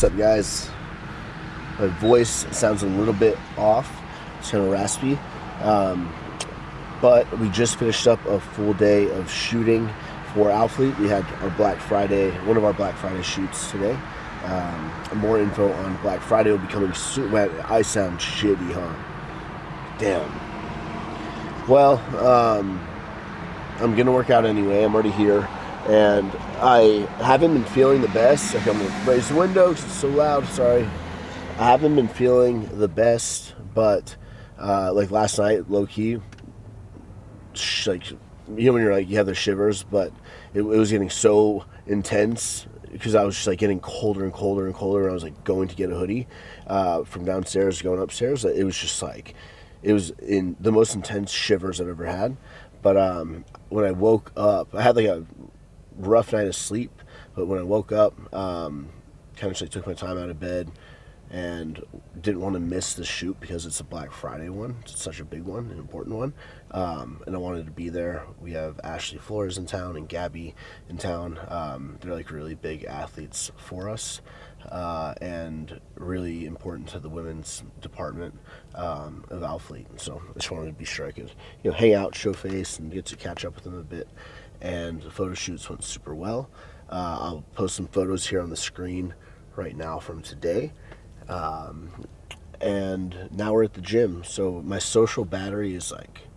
What's up, guys? My voice sounds a little bit off. It's kind of raspy. But we just finished up a full day of shooting for Alfleet. We had our Black Friday, one of our Black Friday shoots today. More info on Black Friday will be coming soon. I sound shitty, huh? Damn. Well, I'm gonna work out anyway. I'm already here, and I haven't been feeling the best. Like, I'm gonna raise the window because it's so loud. Sorry. I haven't been feeling the best, but like last night, low key, like, you know when you're like, you have the shivers, but it was getting so intense because I was just like getting colder and colder and colder, and I was like going to get a hoodie from downstairs going upstairs. It was just like, it was in the most intense shivers I've ever had. But when I woke up, I had like a rough night of sleep, but when I woke up, kind of just like took my time out of bed and didn't want to miss the shoot because it's a Black Friday one. It's such a big one, an important one. And I wanted to be there. We have Ashley Flores in town and Gabby in town. They're like really big athletes for us, and really important to the women's department of Alfleet. So I just wanted to be sure I could, hang out, show face, and get to catch up with them a bit. And the photo shoots went super well. I'll post some photos here on the screen right now from today. And now we're at the gym. So my social battery is like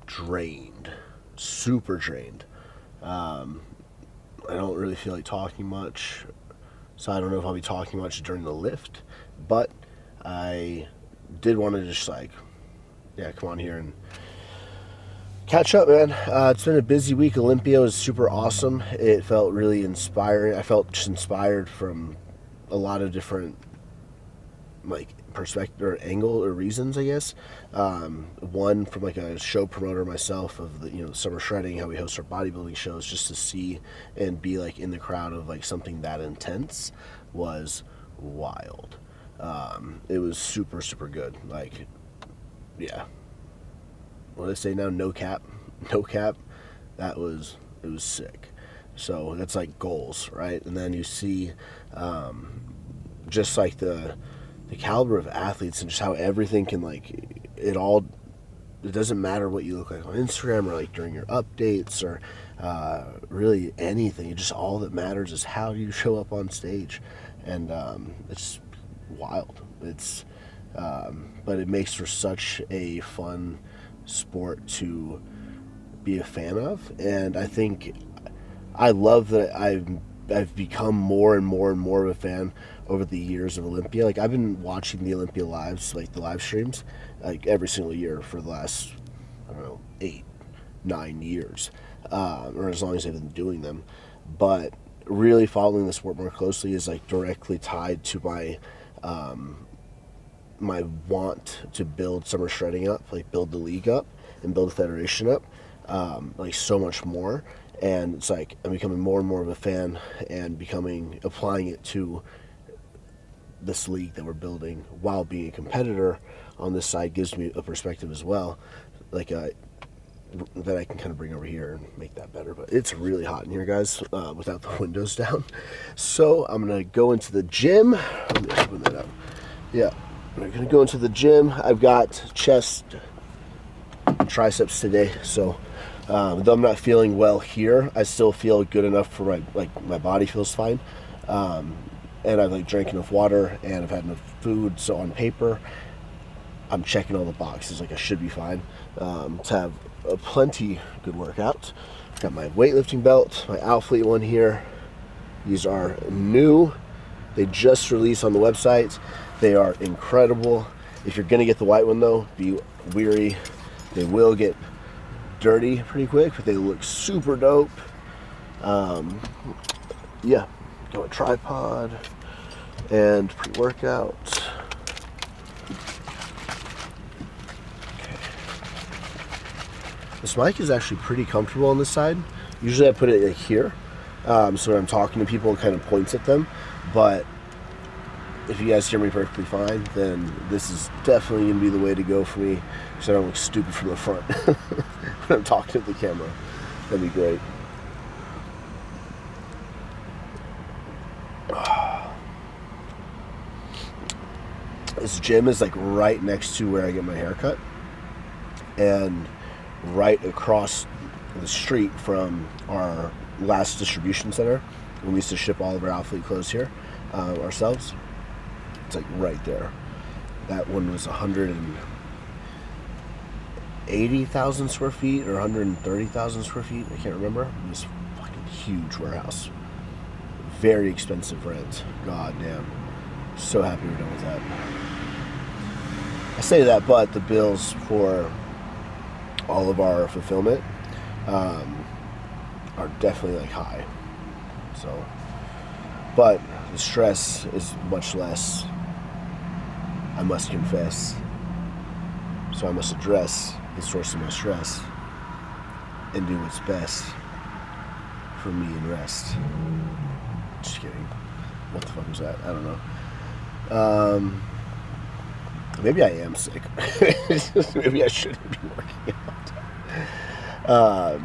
drained, super drained. I don't really feel like talking much, so I don't know if I'll be talking much during the lift, but I did want to just come on here and catch up, man. It's been a busy week. Olympia was super awesome. It felt really inspiring. I felt just inspired from a lot of different perspective or angle or reasons, I guess. One from like a show promoter myself of the summer shredding, how we host our bodybuilding shows, just to see and be like in the crowd of like something that intense was wild. It was super, super good. Like, yeah. What do they say now? No cap. It was sick. So that's like goals, right? And then you see just like the caliber of athletes and just how everything can it doesn't matter what you look like on Instagram or like during your updates or really anything. It just, all that matters is how you show up on stage. And it's wild. It's but it makes for such a fun sport to be a fan of. And I think I love that I've become more and more and more of a fan over the years of Olympia. Like, I've been watching the Olympia lives, like the live streams, like every single year for the last, 8-9 years, or as long as I've been doing them. But really following the sport more closely is like directly tied to my my want to build summer shredding up, like build the league up and build a federation up, like so much more. And it's like I'm becoming more and more of a fan and applying it to this league that we're building while being a competitor on this side gives me a perspective as well, like that I can kind of bring over here and make that better. But it's really hot in here, guys, without the windows down. So I'm going to go into the gym. Let me open that up. Yeah, I'm going to go into the gym. I've got chest and triceps today, so though I'm not feeling well here, I still feel good enough for my body feels fine. And I've drank enough water and I've had enough food, so on paper I'm checking all the boxes, like I should be fine to have a plenty good workout. Got my weightlifting belt, my Alfleet one here. These are new. They just released on the website. They are incredible. If you're gonna get the white one though, be weary. They will get dirty pretty quick, but they look super dope. Yeah, got a tripod and pre-workout. Okay. This mic is actually pretty comfortable on this side. Usually I put it like here, so when I'm talking to people, it kind of points at them. But if you guys hear me perfectly fine, then this is definitely going to be the way to go for me, because I don't look stupid from the front when I'm talking to the camera. That'd be great. This gym is like right next to where I get my hair cut, and right across the street from our last distribution center when we used to ship all of our Outfleet clothes here ourselves. It's like right there. That one was 180,000 square feet or 130,000 square feet. I can't remember. It was a fucking huge warehouse. Very expensive rent. God damn. So happy we're done with that. I say that, but the bills for all of our fulfillment are definitely like high. So, but the stress is much less, I must confess. So I must address the source of my stress and do what's best for me and rest. Just kidding. What the fuck was that? I don't know. Maybe I am sick. Maybe I shouldn't be working out.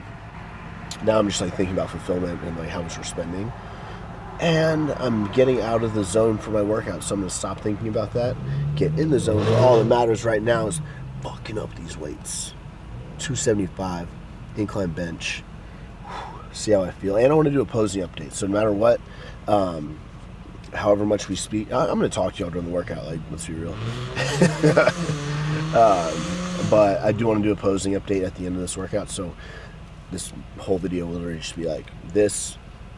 Now I'm just like thinking about fulfillment and like how much we're spending. And I'm getting out of the zone for my workout, so I'm going to stop thinking about that, get in the zone. All that matters right now is fucking up these weights. 275, incline bench. See how I feel. And I want to do a posing update, so no matter what, however much we speak, I'm going to talk to y'all during the workout, like, let's be real. But I do want to do a posing update at the end of this workout, so this whole video will literally just be like this.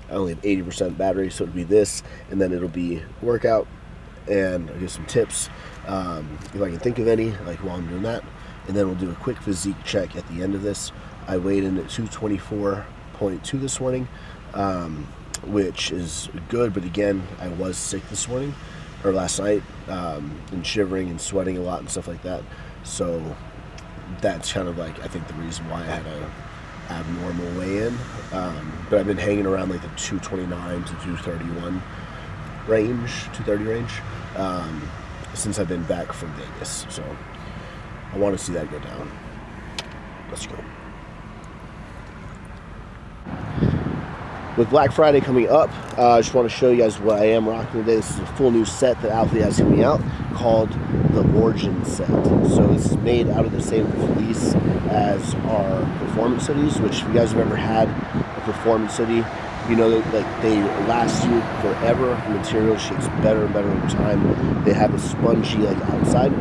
I only have 80% battery, so it'll be this, and then it'll be workout, and I'll give some tips, if I can think of any, like while I'm doing that, and then we'll do a quick physique check at the end of this. I weighed in at 224.2 this morning, which is good, but again, I was sick this morning, or last night, and shivering and sweating a lot and stuff like that, so that's kind of like, I think the reason why I had a abnormal weigh-in, but I've been hanging around like the 229 to 231 range, 230 range, since I've been back from Vegas, so I want to see that go down. Let's go. With Black Friday coming up, I just want to show you guys what I am rocking today. This is a full new set that Outfleet has coming out called the Origin set. So this is made out of the same fleece as our performance hoodies, which if you guys have ever had a performance hoodie, you know that like they last you forever. The material just gets better and better over time. They have a spongy like outside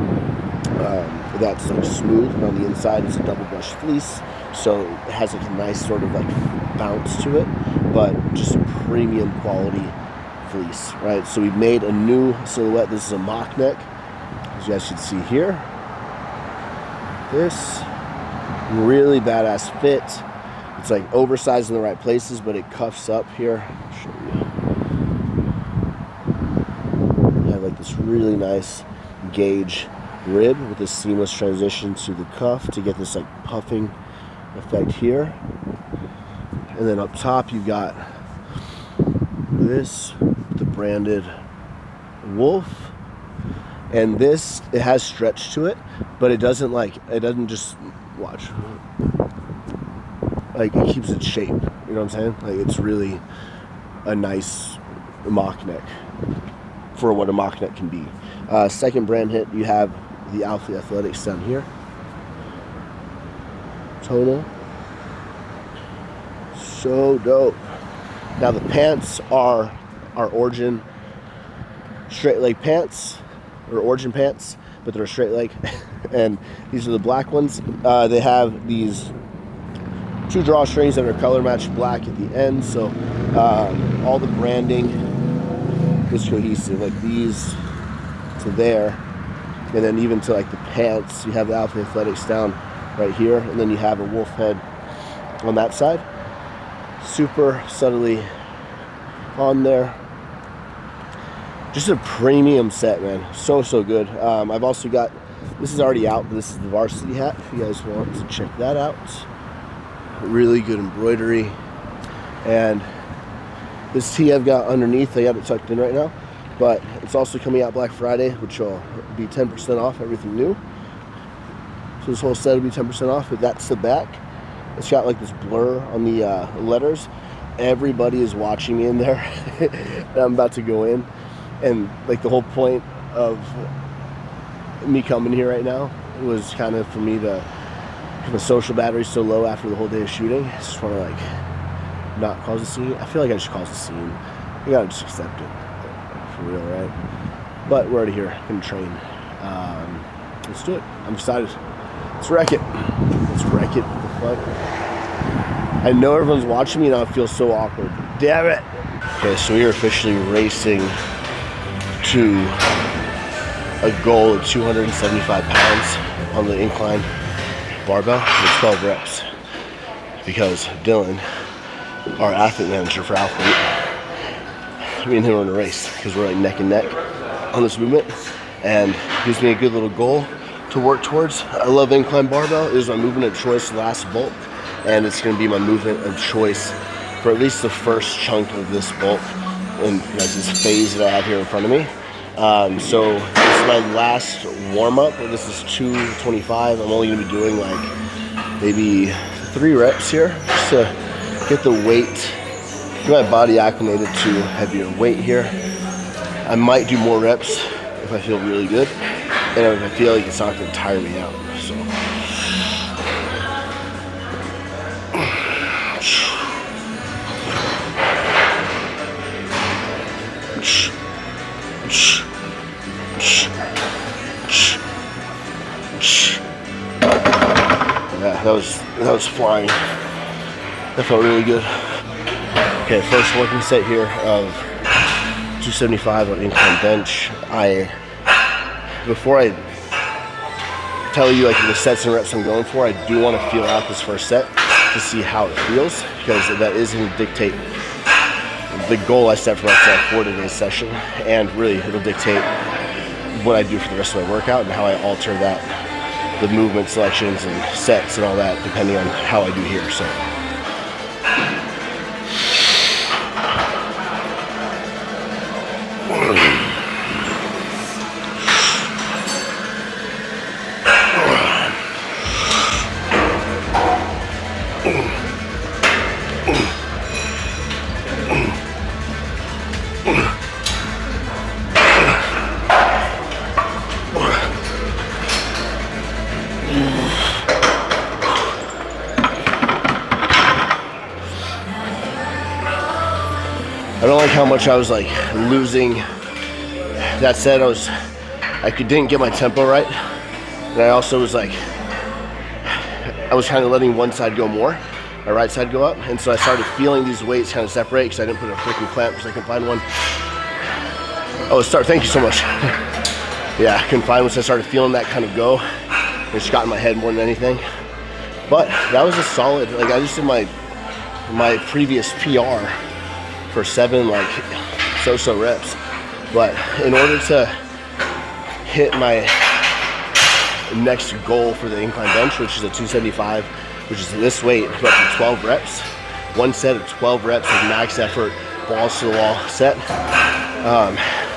that's like smooth, and on the inside it's a double brushed fleece, so it has like a nice sort of like bounce to it, but just a premium quality fleece, right? So we've made a new silhouette. This is a mock neck, as you guys can see here. This really badass fit. It's like oversized in the right places, but it cuffs up here. I'll show you. You have like this really nice gauge rib with a seamless transition to the cuff to get this like puffing effect here. And then up top you've got this, the branded wolf, and this, it has stretch to it, but it doesn't just, watch, like it keeps its shape, you know what I'm saying? Like it's really a nice mock neck for what a mock neck can be. Second brand hit, you have the Outfleet Athletics down here. Tonal. So dope. Now the pants are our Origin straight leg pants, or Origin pants, but they're a straight leg. And these are the black ones. They have these two drawstrings that are color matched black at the end, so all the branding is cohesive, like these to there, and then even to like the pants, you have the Outfleet Athletics down right here, and then you have a wolf head on that side, super subtly on there. Just a premium set, man. So good. I've also got, this is already out, but this is the varsity hat if you guys want to check that out. Really good embroidery, and this tee I've got underneath, I got it tucked in right now, but it's also coming out Black Friday, which will be 10% off everything new. So this whole set will be 10% off, but that's the back. It's got like this blur on the letters. Everybody is watching me in there. I'm about to go in, and like the whole point of me coming here right now was kind of for me to, my social battery's so low after the whole day of shooting. I just want to like not cause a scene. I feel like I should cause a scene. You gotta just accept it, for real, right? But we're already here, gonna train. Let's do it. I'm excited. Let's wreck it. Let's wreck it. What the fuck? I know everyone's watching me and I feel so awkward. Damn it. Okay, so we are officially racing to a goal of 275 pounds on the incline barbell with 12 reps. Because Dylan, our athlete manager for Athlete, me and him are in a race because we're like neck and neck on this movement, and gives me a good little goal to work towards. I love incline barbell. It is my movement of choice last bulk, and it's going to be my movement of choice for at least the first chunk of this bulk and this phase that I have here in front of me. So this is my last warm-up. This is 225. I'm only going to be doing like maybe 3 reps here just to get the weight, get my body acclimated to heavier weight here. I might do more reps if I feel really good, and if I feel like it's not going to tire me out. So. Yeah, that was flying. That felt really good. Okay, first working set here of 275 on incline bench. Before I tell you like the sets and reps I'm going for, I do want to feel out this first set to see how it feels, because that is going to dictate the goal I set for myself for today's session, and really it'll dictate what I do for the rest of my workout and how I alter that, the movement selections and sets and all that, depending on how I do here. So. I don't like how much I was like losing. That said, I didn't get my tempo right, and I also was like, I was kind of letting one side go more, my right side go up, and so I started feeling these weights kind of separate because I didn't put a freaking clamp because I couldn't find one. Oh, thank you so much. Yeah, I couldn't find one, so I started feeling that kind of go. It just got in my head more than anything. But that was a solid, like I just did my previous PR for 7 like so reps, but in order to hit my next goal for the incline bench, which is a 275, which is this weight, up to 12 reps, one set of 12 reps of max effort, balls to the wall set.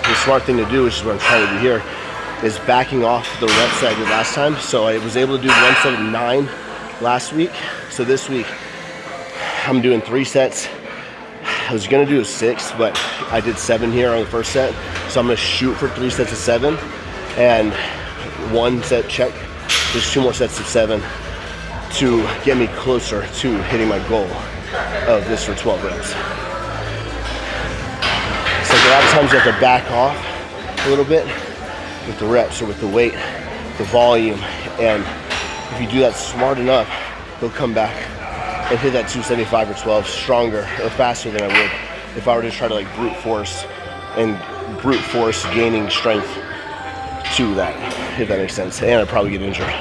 The smart thing to do, which is what I'm trying to do here, is backing off the reps that I did last time. So I was able to do one set of 9 last week, so this week I'm doing 3 sets. I was gonna do a 6, but I did 7 here on the first set. So I'm gonna shoot for 3 sets of 7 and 1 set check. There's 2 more sets of 7 to get me closer to hitting my goal of this for 12 reps. So like a lot of times you have to back off a little bit with the reps or with the weight, the volume, and if you do that smart enough, you'll come back and hit that 275 or 12 stronger or faster than I would if I were to try to like brute force gaining strength to that, if that makes sense. And I'd probably get injured.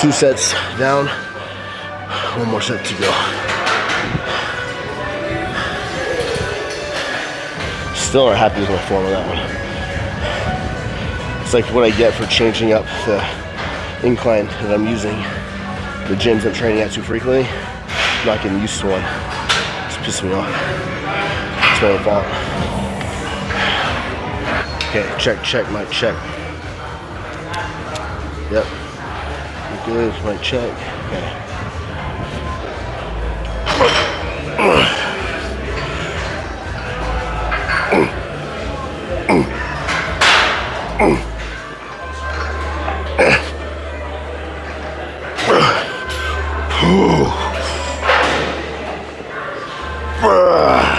Two sets down, 1 more set to go. Still not happy with my form on that one. It's like what I get for changing up the incline that I'm using. The gyms I'm training at too frequently. I'm not getting used to one. It's pissing me off. It's my own fault. Okay, check, mic check. Yep. You're good, mic check. Okay.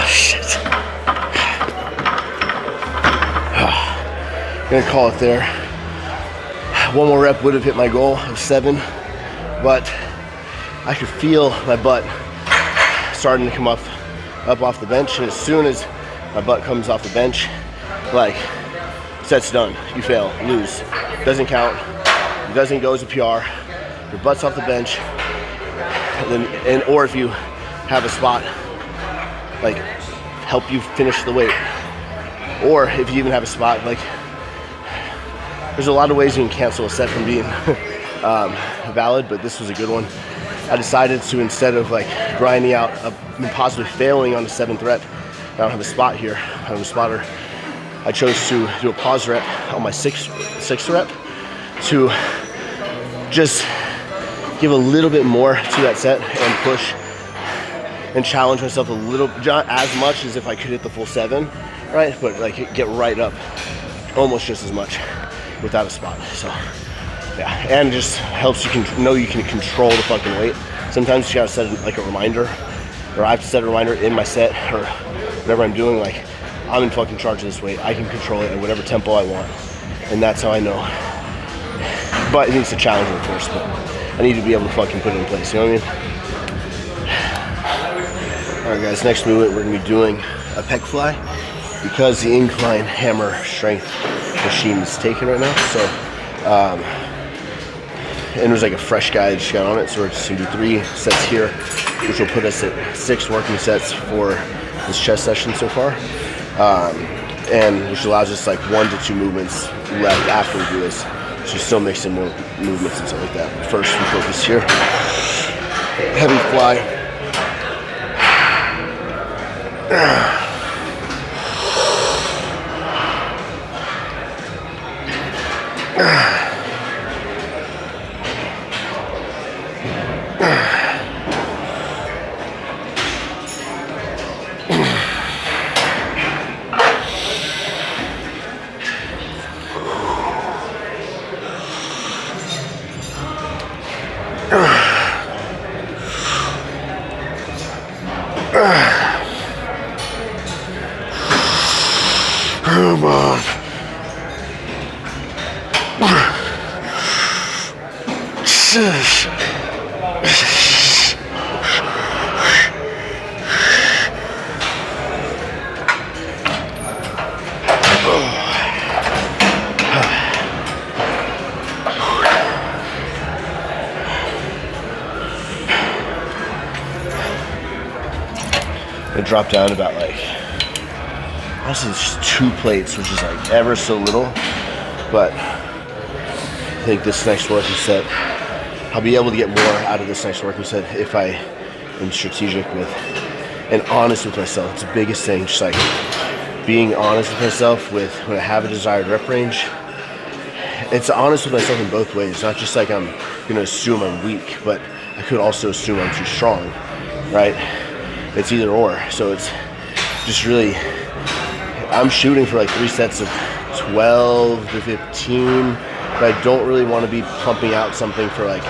Shit. Gonna call it there. One more rep would have hit my goal of 7, but I could feel my butt starting to come up off the bench, and as soon as my butt comes off the bench, like, set's done. You fail, lose. Doesn't count. It doesn't go as a PR. Your butt's off the bench, or if you have a spot, like, help you finish the weight, or if you even have a spot, like, there's a lot of ways you can cancel a set from being valid, but this was a good one. I decided to, instead of like grinding out and possibly failing on the 7th rep, I don't have a spot here, I don't have a spotter, I chose to do a pause rep on my sixth rep to just give a little bit more to that set and push and challenge myself a little, not as much as if I could hit the full 7, right? But like get right up almost just as much without a spot. So yeah, and it just helps you know you can control the fucking weight. Sometimes you gotta set like a reminder, or I have to set a reminder in my set or whatever I'm doing, like I'm in fucking charge of this weight. I can control it at whatever tempo I want, and that's how I know. But it needs to challenge me first, but I need to be able to fucking put it in place, you know what I mean? Alright guys, next movement we're gonna be doing a PEC Fly because the incline hammer strength machine is taken right now. So and there's like a fresh guy that just got on it, so we're just gonna do 3 sets here, which will put us at 6 working sets for this chest session so far, and which allows us like 1 to 2 movements left after we do this, so still mixing more movements and stuff like that. But first we focus here, heavy fly. Come on. It dropped down about like, honestly it's just 2 plates, which is like ever so little, but I think this next working set, I'll be able to get more out of this next working set if I am strategic with and honest with myself. It's the biggest thing, just like being honest with myself with when I have a desired rep range. It's honest with myself in both ways, not just like I'm gonna assume I'm weak, but I could also assume I'm too strong, right? It's either or. So it's just really, I'm shooting for like 3 sets of 12 to 15, but I don't really want to be pumping out something for like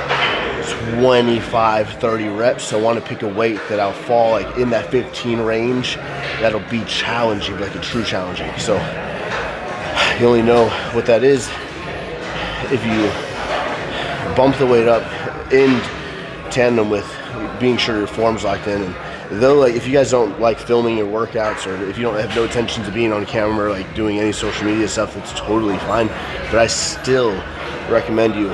25, 30 reps. I want to pick a weight that I'll fall like in that 15 range that'll be challenging, like a true challenging. So you only know what that is if you bump the weight up in tandem with being sure your form's locked in. And though, like, if you guys don't like filming your workouts, or if you don't have no intention to being on camera, like doing any social media stuff, that's totally fine. But I still recommend you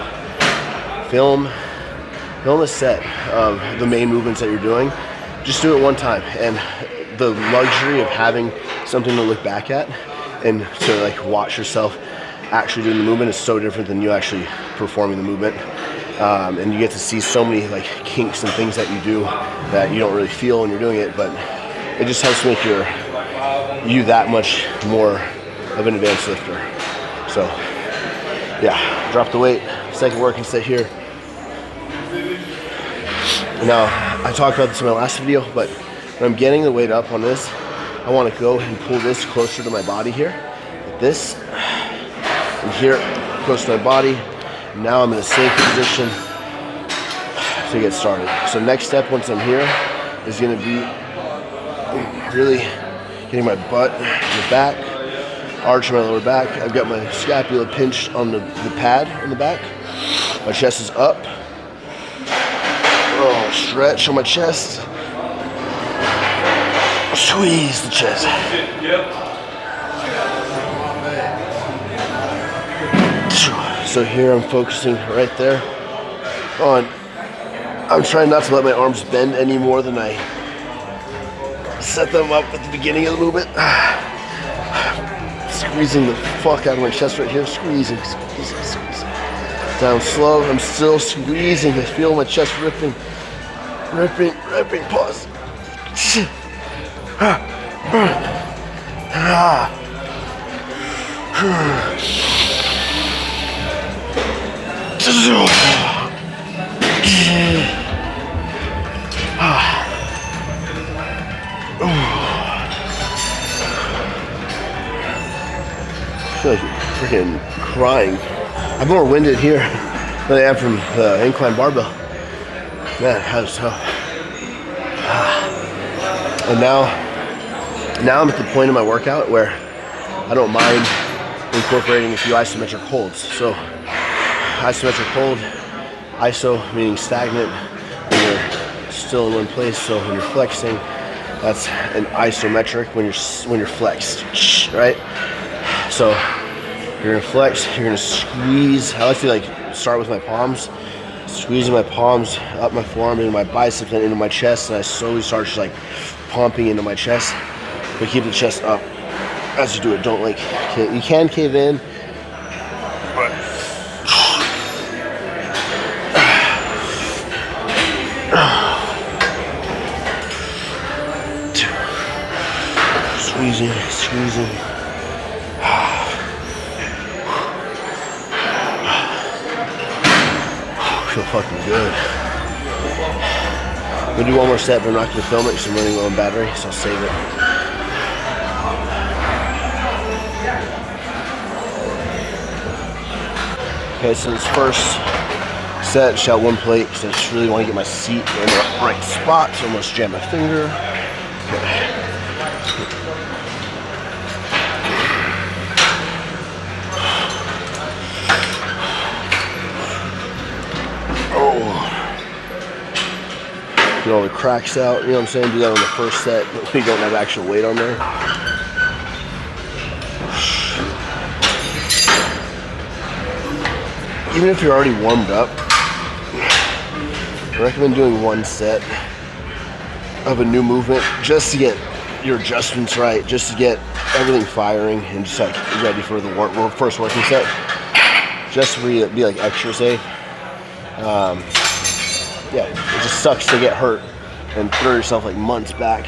film a set of the main movements that you're doing. Just do it one time. And the luxury of having something to look back at, and to like watch yourself actually doing the movement is so different than you actually performing the movement. And you get to see so many like kinks and things that you do that you don't really feel when you're doing it, but it just helps make you that much more of an advanced lifter. So yeah, drop the weight, second working set here. Now, I talked about this in my last video, but when I'm getting the weight up on this, I want to go and pull this closer to my body here, like this, and here, close to my body. Now I'm in a safe position to get started. So next step once I'm here is going to be really getting my butt in the back, arching my lower back. I've got my scapula pinched on the pad in the back. My chest is up. Oh, stretch on my chest. Squeeze the chest. So here I'm focusing right there on, I'm trying not to let my arms bend any more than I set them up at the beginning of the movement. Squeezing the fuck out of my chest right here, squeezing. Down slow, I'm still squeezing. I feel my chest ripping, pause. I feel like freaking crying. I'm more winded here than I am from the incline barbell. Man, that was tough. And now I'm at the point in my workout where I don't mind incorporating a few isometric holds. So isometric hold, iso meaning stagnant, when you're still in one place. So when you're flexing, that's an isometric when you're flexed, right? So you're gonna flex, you're gonna squeeze. I like to like start with my palms, squeezing my palms up my forearm into my biceps and into my chest, and I slowly start just like pumping into my chest. But keep the chest up as you do it. Don't like, you can cave in, but squeezing. Feel fucking good. I'm gonna do one more set, but I'm not gonna film it because I'm running low on battery, so I'll save it. Okay, so this first set, just got one plate because I just really want to get my seat in the right spot, so I almost jam my finger. Okay. Get all the cracks out, you know what I'm saying? Do that on the first set, but we don't have actual weight on there. Even if you're already warmed up, I recommend doing one set of a new movement just to get your adjustments right, just to get everything firing and just like ready for the first working set. Just to be like extra safe. Yeah, it just sucks to get hurt and throw yourself like months back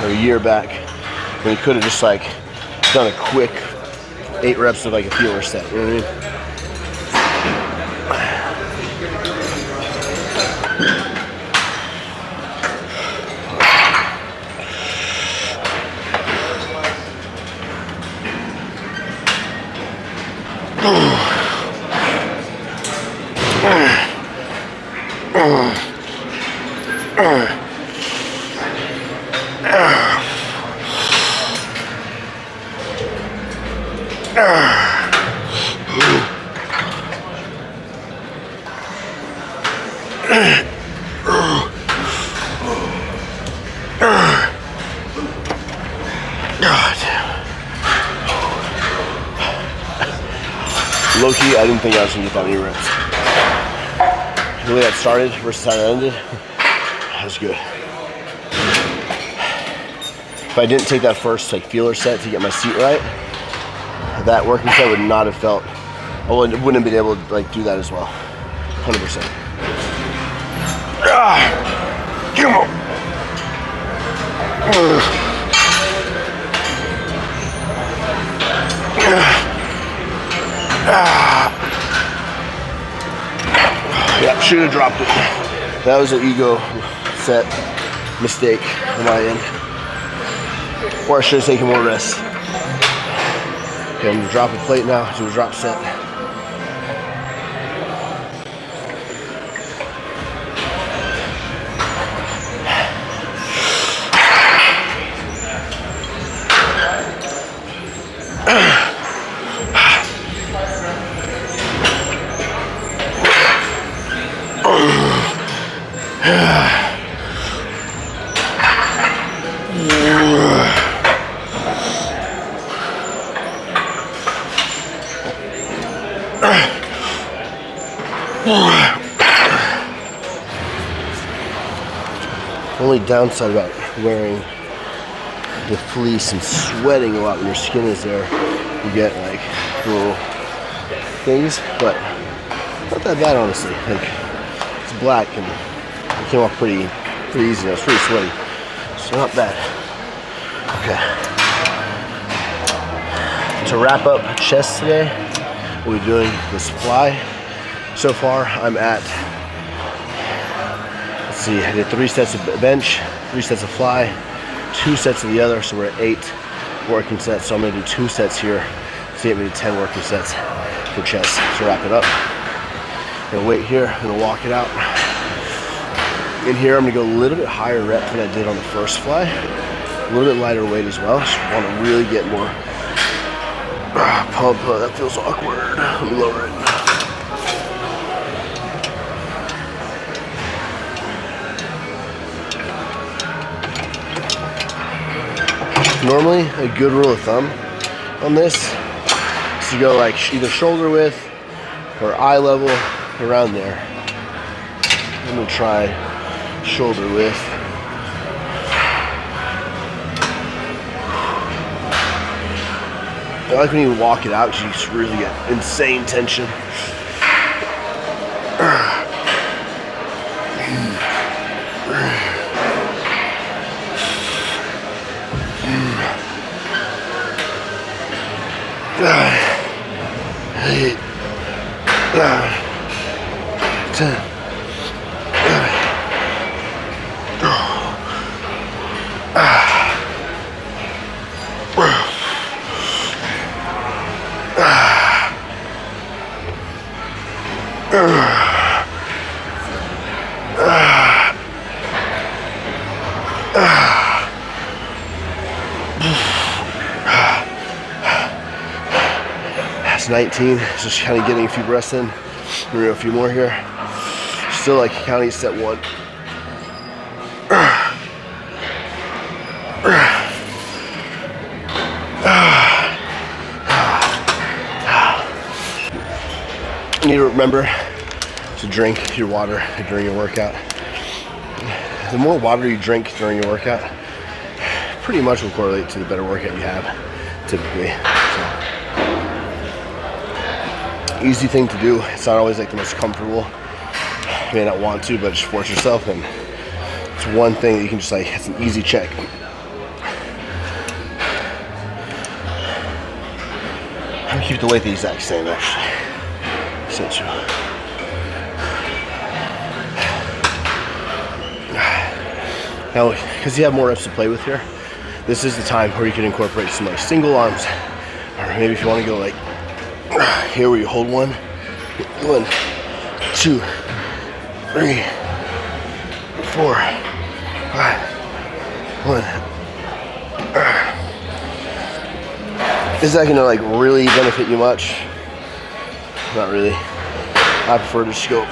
or a year back when you could have just like done a quick 8 reps of like a feeler set, you know what I mean? Low-key, I didn't think I was going to get that many reps. The way that started versus how it ended, that was good. if I didn't take that first like feeler set to get my seat right, that working set would not have felt, I wouldn't have been able to like do that as well. 100%. Come on. Yeah, should have dropped it. That was an ego set mistake on my end. Or I should have taken more rest. Okay, I'm gonna drop a plate now, do a drop set. Only downside about wearing the fleece and sweating a lot when your skin is there, you get like little things, but not that bad honestly. Like it's black and it came off pretty easy. It's pretty sweaty, so not bad. Okay. To wrap up chest today, we'll be doing this fly. So far, I'm at, let's see, I did 3 sets of bench, 3 sets of fly, 2 sets of the other, so we're at 8 working sets. So I'm gonna do 2 sets here, so get me to 10 working sets for chest. So wrap it up. Gonna wait here, I'm gonna walk it out. In here, I'm gonna go a little bit higher rep than I did on the first fly. A little bit lighter weight as well. Just wanna really get more pump. That feels awkward. Let me lower it. Normally, a good rule of thumb on this is to go like either shoulder width or eye level, around there. I'm gonna try shoulder width. I like when you walk it out because you just really get insane tension. Eight, 9, 10. That's 19, just kind of getting a few breaths in. We're gonna do a few more here. Still like counting set 1. You need to remember to drink your water during your workout. The more water you drink during your workout, pretty much will correlate to the better workout you have, typically. So, easy thing to do. It's not always like the most comfortable. You may not want to, but just force yourself, and it's one thing that you can just like, it's an easy check. I'm gonna keep the weight the exact same actually. Essential. Now, because you have more reps to play with here, this is the time where you can incorporate some like single arms, or maybe if you want to go like here where you hold 1, 2, 3, 4, 5, 1. Is that gonna like really benefit you much? Not really. I prefer to just go.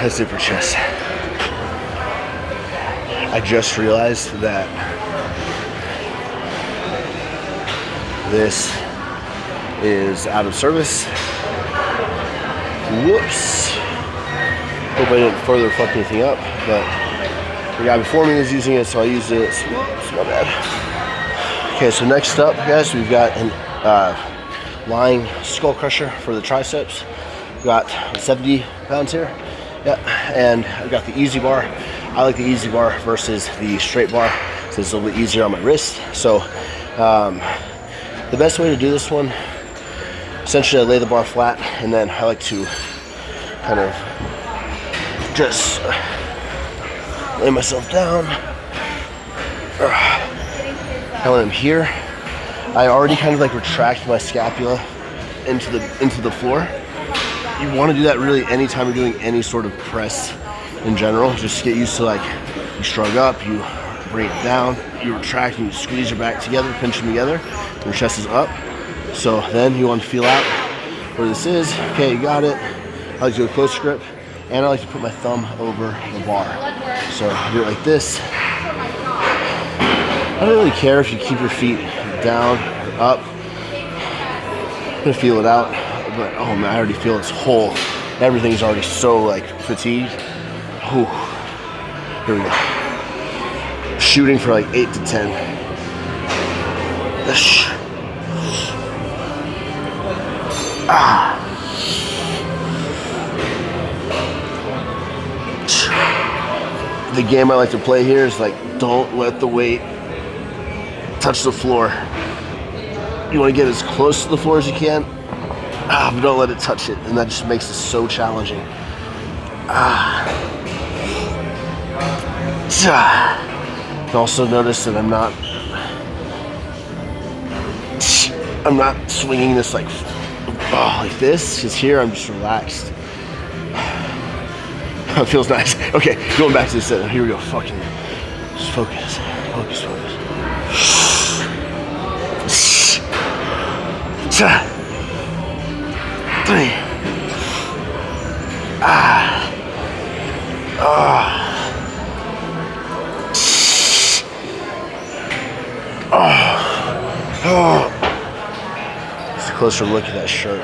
That's it for chest. I just realized that this is out of service. Whoops. Hope I didn't further fuck anything up, but the guy before me was using it, so I used it. Whoops, my bad. Okay, so next up, guys, we've got an lying skull crusher for the triceps. We've got 70 pounds here. Yeah, and I've got the easy bar. I like the easy bar versus the straight bar, so it's a little bit easier on my wrist. So the best way to do this one, essentially I lay the bar flat, and then I like to kind of just lay myself down. And when I'm here, I already kind of like retract my scapula into the floor. You want to do that really anytime you're doing any sort of press in general. Just get used to, like, you shrug up, you bring it down, you retract, and you squeeze your back together, pinch them together, and your chest is up. So then you want to feel out where this is. Okay, you got it. I like to do a close grip, and I like to put my thumb over the bar. So I do it like this. I don't really care if you keep your feet down or up. I'm gonna feel it out, but oh man, I already feel this whole, everything's already so like fatigued. Whew. Here we go. Shooting for like 8 to 10. The game I like to play here is like, don't let the weight touch the floor. You want to get as close to the floor as you can, but don't let it touch it, and that just makes it so challenging. Also notice that I'm not swinging this like this, because here I'm just relaxed. It feels nice. Okay, going back to the set. Here we go. Fucking just focus. Focus. Three. Just a closer look at that shirt.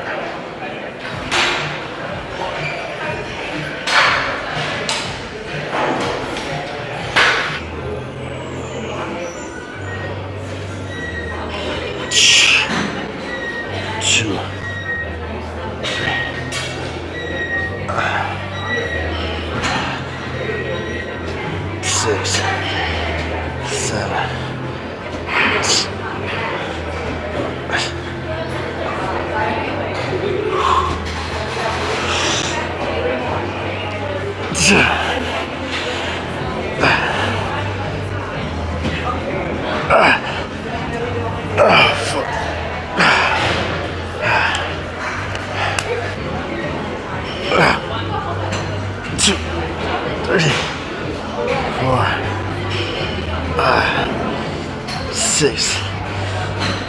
Six,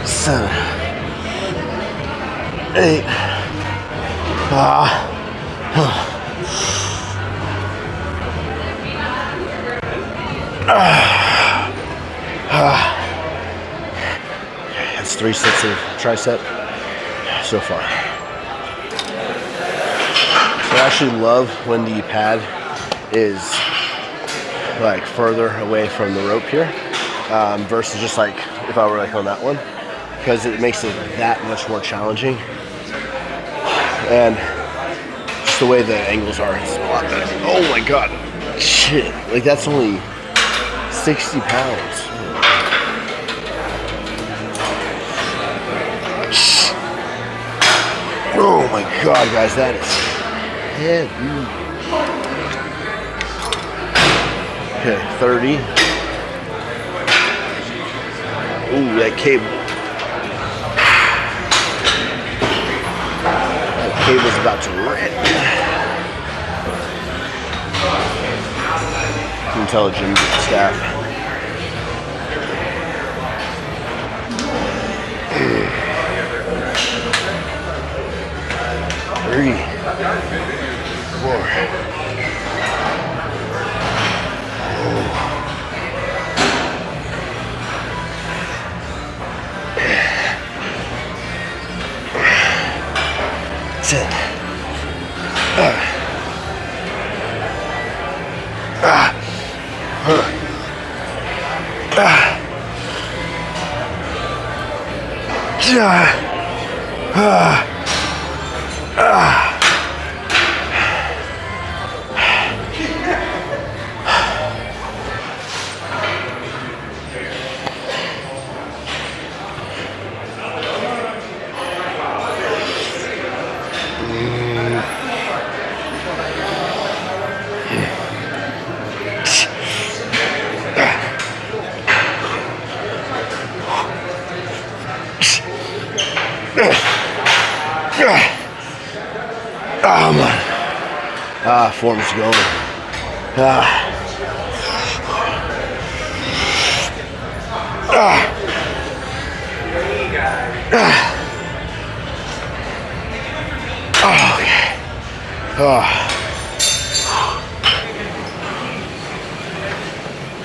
7, 8. That's 3 sets of tricep so far. So I actually love when the pad is like further away from the rope here. Versus just like if I were like on that one, because it makes it that much more challenging, and just the way the angles are, it's a lot better. Oh my god, shit, like that's only 60 pounds. Oh my god, guys, that is heavy. Okay, 30. Ooh, that cable. That cable's about to rip. You can tell the gym staff. Three, 4, 10. Oh man. Form's going.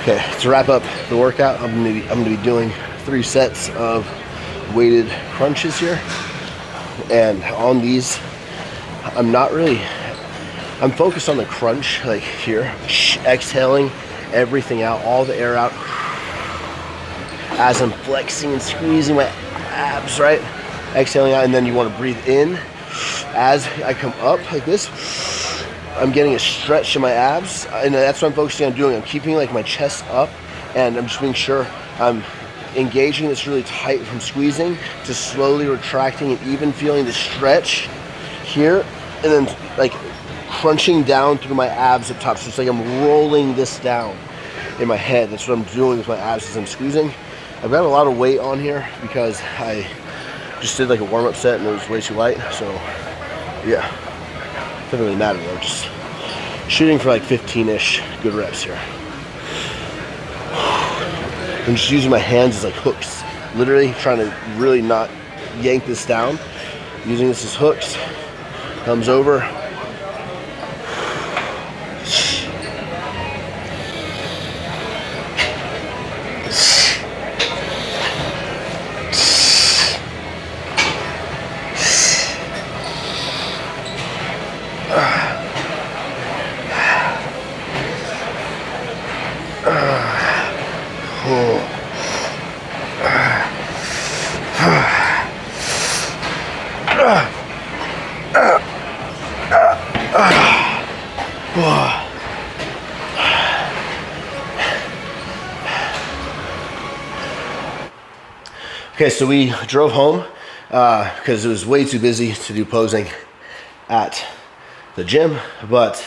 Okay, to wrap up the workout, I'm gonna be doing 3 sets of weighted crunches here, and on these, I'm focused on the crunch, like here, exhaling everything out, all the air out, as I'm flexing and squeezing my abs, right? Exhaling out, and then you want to breathe in. As I come up like this, I'm getting a stretch in my abs, and that's what I'm focusing on doing. I'm keeping like my chest up, and I'm just making sure I'm engaging this really tight from squeezing to slowly retracting and even feeling the stretch here, and then like crunching down through my abs up top. So it's like I'm rolling this down in my head. That's what I'm doing with my abs as I'm squeezing. I've got a lot of weight on here because I just did like a warm-up set and it was way too light. So yeah, doesn't really matter though. Just shooting for like 15-ish good reps here. I'm just using my hands as like hooks, literally trying to really not yank this down. Using this as hooks. Comes over. Okay, so we drove home because it was way too busy to do posing at the gym, but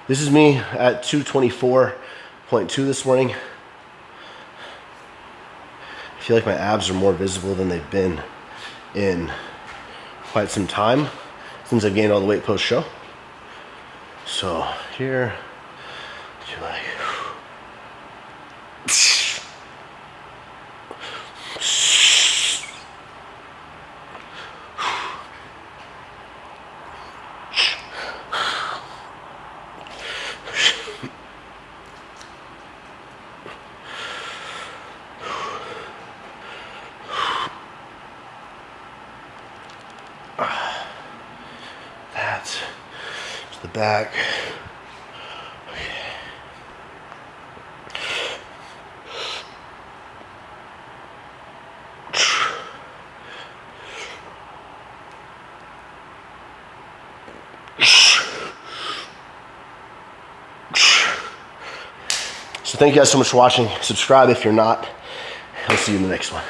this is me at 224.2 this morning. I feel like my abs are more visible than they've been in quite some time since I've gained all the weight post-show. So here, you're like, that's to the back. So thank you guys so much for watching. Subscribe if you're not. I'll see you in the next one.